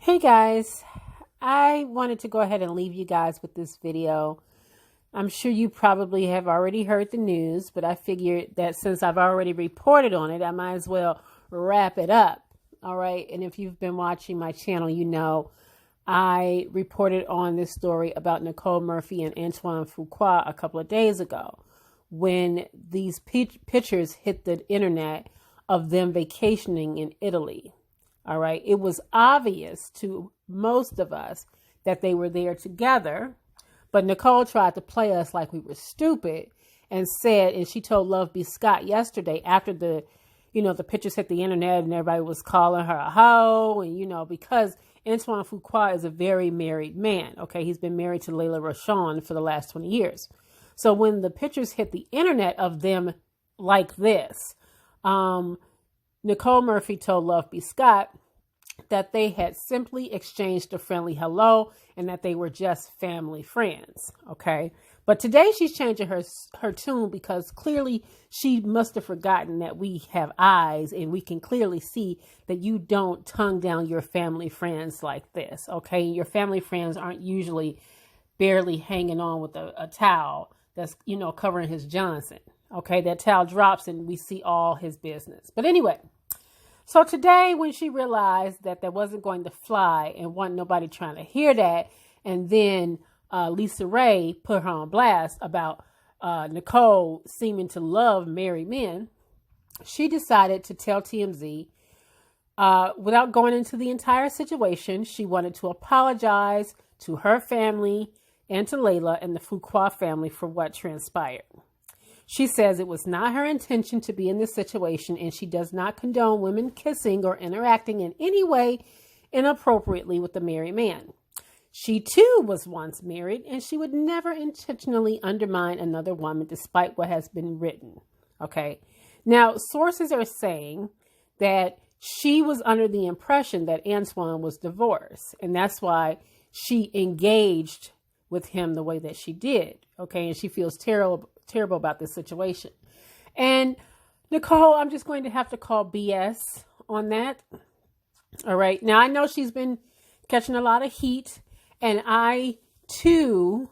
Hey guys, I wanted to go ahead and leave you guys with this video. I'm sure you probably have already heard the news, but I figured that since I've already reported on it, I might as well wrap it up. All right. And if you've been watching my channel, you know I reported on this story about Nicole Murphy and Antoine Fuqua a couple of days ago when these pictures hit the internet of them vacationing in Italy. All right. It was obvious to most of us that they were there together, but Nicole tried to play us like we were stupid and she told Love B. Scott yesterday after the pictures hit the internet and everybody was calling her a hoe. And, because Antoine Fuqua is a very married man. Okay. He's been married to Lela Rochon for the last 20 years. So when the pictures hit the internet of them like this, Nicole Murphy told Love B. Scott that they had simply exchanged a friendly hello and that they were just family friends. Okay. But today she's changing her tune because clearly she must have forgotten that we have eyes and we can clearly see that you don't tongue down your family friends like this. Okay. Your family friends aren't usually barely hanging on with a towel that's, covering his Johnson. Okay. That towel drops and we see all his business. But anyway, so today when she realized that that wasn't going to fly and wasn't nobody trying to hear that, and then Lisa Ray put her on blast about Nicole seeming to love married men, she decided to tell TMZ, without going into the entire situation, she wanted to apologize to her family and to Lela and the Fuqua family for what transpired. She says it was not her intention to be in this situation and she does not condone women kissing or interacting in any way inappropriately with a married man. She too was once married and she would never intentionally undermine another woman despite what has been written. Okay. Now, sources are saying that she was under the impression that Antoine was divorced and that's why she engaged with him the way that she did. Okay. And she feels terrible about this situation. And Nicole, I'm just going to have to call BS on that. All right. Now, I know she's been catching a lot of heat, and I too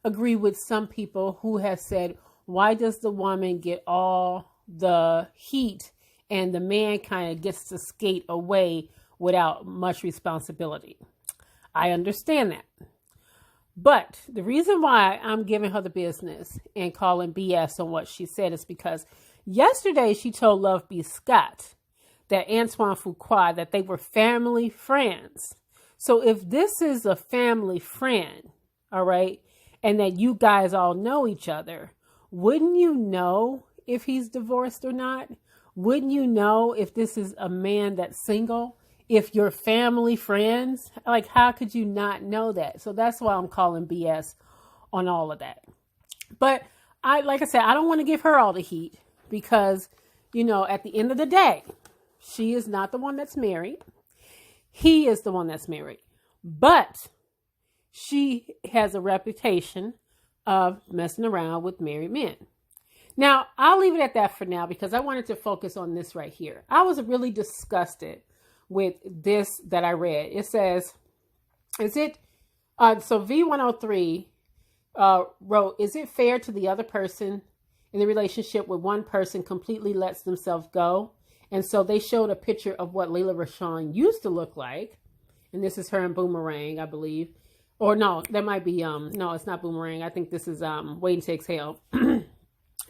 agree with some people who have said, why does the woman get all the heat and the man kind of gets to skate away without much responsibility? I understand that. But the reason why I'm giving her the business and calling BS on what she said is because yesterday she told Love B. Scott that Antoine Fuqua, that they were family friends. So if this is a family friend, all right, and that you guys all know each other, wouldn't you know if he's divorced or not? Wouldn't you know if this is a man that's single? If you're family friends, like how could you not know that? So that's why I'm calling BS on all of that. But like I said, I don't want to give her all the heat because, at the end of the day, she is not the one that's married. He is the one that's married. But she has a reputation of messing around with married men. Now, I'll leave it at that for now because I wanted to focus on this right here. I was really disgusted with this that I read. It says, so V103 wrote, is it fair to the other person in the relationship when one person completely lets themselves go? And so they showed a picture of what Lela Rochon used to look like. And this is her in Boomerang, I believe. Or no, that might be, no, it's not Boomerang. I think this is Waiting to Exhale.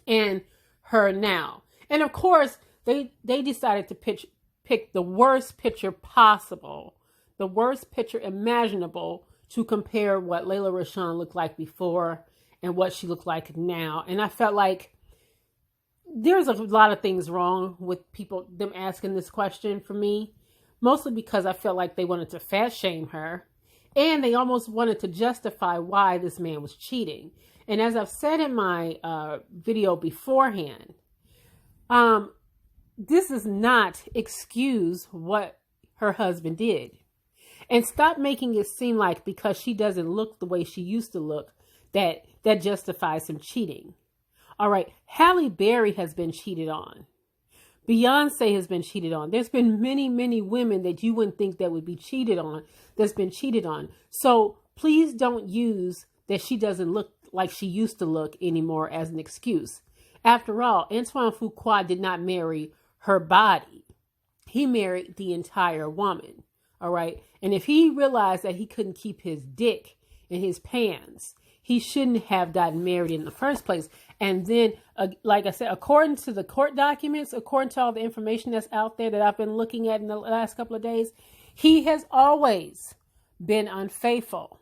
And her now. And of course, they decided to pick the worst picture possible, the worst picture imaginable to compare what Lela Rochon looked like before and what she looked like now. And I felt like there's a lot of things wrong with them asking this question for me, mostly because I felt like they wanted to fat shame her and they almost wanted to justify why this man was cheating. And as I've said in my video beforehand, this does not excuse what her husband did. And stop making it seem like because she doesn't look the way she used to look, that justifies him cheating. All right. Halle Berry has been cheated on. Beyonce has been cheated on. There's been many, many women that you wouldn't think that would be cheated on that's been cheated on. So please don't use that she doesn't look like she used to look anymore as an excuse. After all, Antoine Fuqua did not marry her body. He married the entire woman. All right. And if he realized that he couldn't keep his dick in his pants, he shouldn't have gotten married in the first place. And then, like I said, according to the court documents, according to all the information that's out there that I've been looking at in the last couple of days, he has always been unfaithful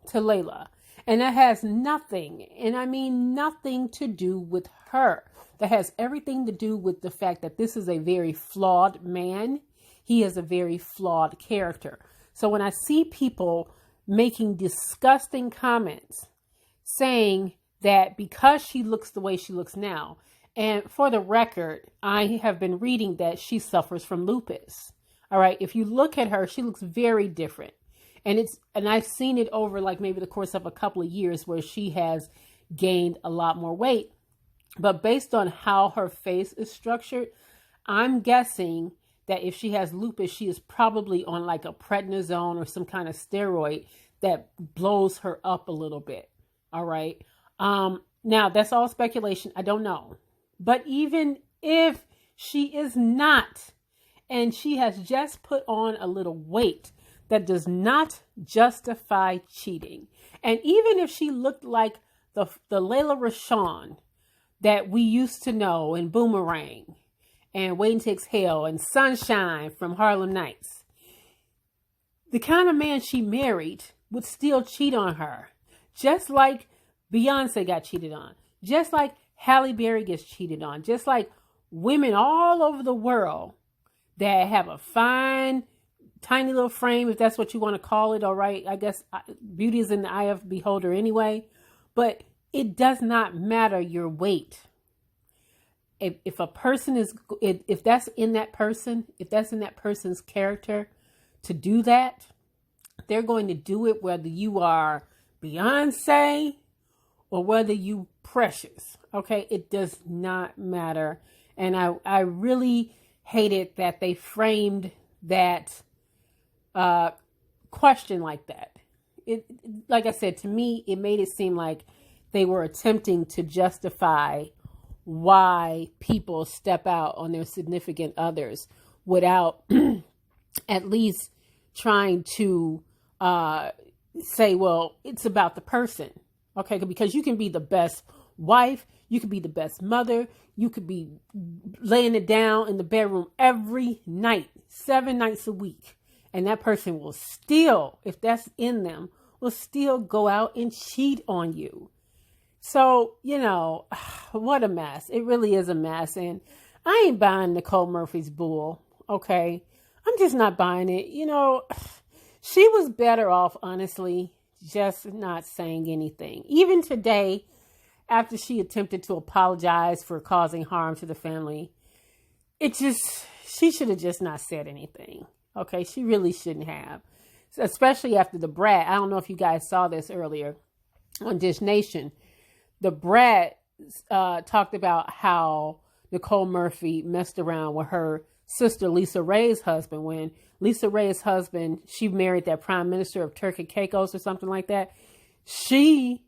to Lela. And that has nothing, and I mean nothing, to do with her. That has everything to do with the fact that this is a very flawed man. He is a very flawed character. So when I see people making disgusting comments saying that because she looks the way she looks now, and for the record, I have been reading that she suffers from lupus. All right. If you look at her, she looks very different. And I've seen it over like maybe the course of a couple of years where she has gained a lot more weight. But based on how her face is structured, I'm guessing that if she has lupus, she is probably on like a prednisone or some kind of steroid that blows her up a little bit. All right. Now that's all speculation. I don't know. But even if she is not, and she has just put on a little weight, that does not justify cheating. And even if she looked like the Lela Rochon that we used to know in Boomerang and Waiting to Exhale and Sunshine from Harlem Nights, the kind of man she married would still cheat on her. Just like Beyonce got cheated on. Just like Halle Berry gets cheated on. Just like women all over the world that have a fine, tiny little frame, if that's what you want to call it. All right. I guess beauty is in the eye of the beholder anyway, but it does not matter your weight. If a person is, if that's in that person, if that's in that person's character to do that, they're going to do it whether you are Beyonce or whether you Precious. Okay. It does not matter. And I really hated that they framed that question like that. It, like I said, to me, it made it seem like they were attempting to justify why people step out on their significant others without at least trying to say, well, it's about the person. Okay, because you can be the best wife, you could be the best mother, you could be laying it down in the bedroom every night, 7 nights a week. And that person will still, if that's in them, will still go out and cheat on you. So, you know, what a mess. It really is a mess. And I ain't buying Nicole Murphy's bull. Okay. I'm just not buying it. You know, she was better off, honestly, just not saying anything. Even today, after she attempted to apologize for causing harm to the family, she should have just not said anything. Okay, she really shouldn't have, especially after the brat. I don't know if you guys saw this earlier on Dish Nation. The brat talked about how Nicole Murphy messed around with her sister Lisa Ray's husband. When Lisa Ray's husband, she married that prime minister of Turkey Caicos or something like that. She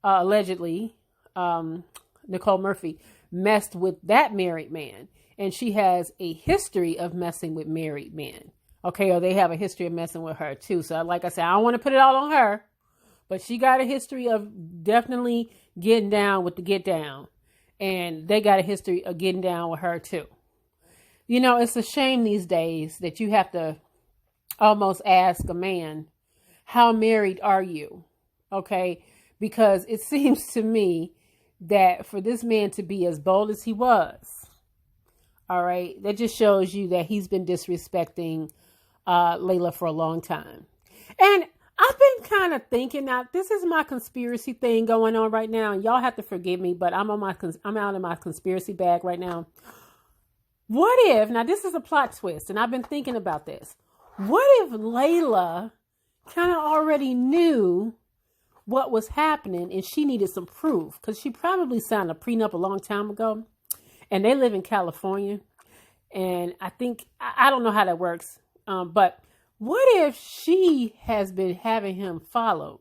allegedly, Nicole Murphy, messed with that married man. And she has a history of messing with married men. Okay, or they have a history of messing with her too. So like I said, I don't want to put it all on her, but she got a history of definitely getting down with the get down. And they got a history of getting down with her too. You know, it's a shame these days that you have to almost ask a man, how married are you? Okay, because it seems to me that for this man to be as bold as he was, all right, that just shows you that he's been disrespecting Lela for a long time. And I've been kind of thinking, now this is my conspiracy thing going on right now, and y'all have to forgive me, but I'm out of my conspiracy bag right now. What if, now this is a plot twist, and I've been thinking about this. What if Lela kind of already knew what was happening and she needed some proof? Because she probably signed a prenup a long time ago, and they live in California. And I don't know how that works. But what if she has been having him followed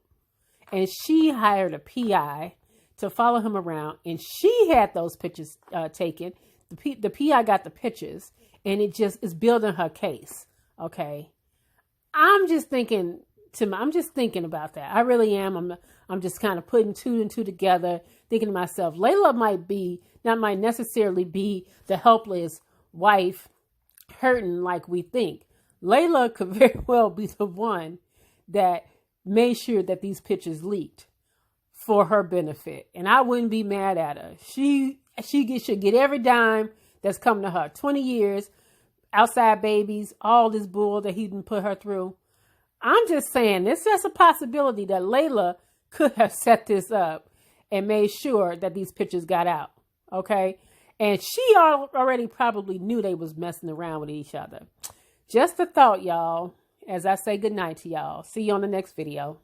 and she hired a PI to follow him around and she had those pictures taken? The PI got the pictures and it just is building her case. Okay. I'm just thinking about that. I really am. I'm just kind of putting two and two together, thinking to myself, Lela might necessarily be the helpless wife hurting like we think. Lela could very well be the one that made sure that these pictures leaked for her benefit. And I wouldn't be mad at her. She should get every dime that's come to her. 20 years, outside babies, all this bull that he didn't put her through. I'm just saying, this is a possibility that Lela could have set this up and made sure that these pictures got out. Okay. And she already probably knew they was messing around with each other. Just a thought, y'all, as I say goodnight to y'all. See you on the next video.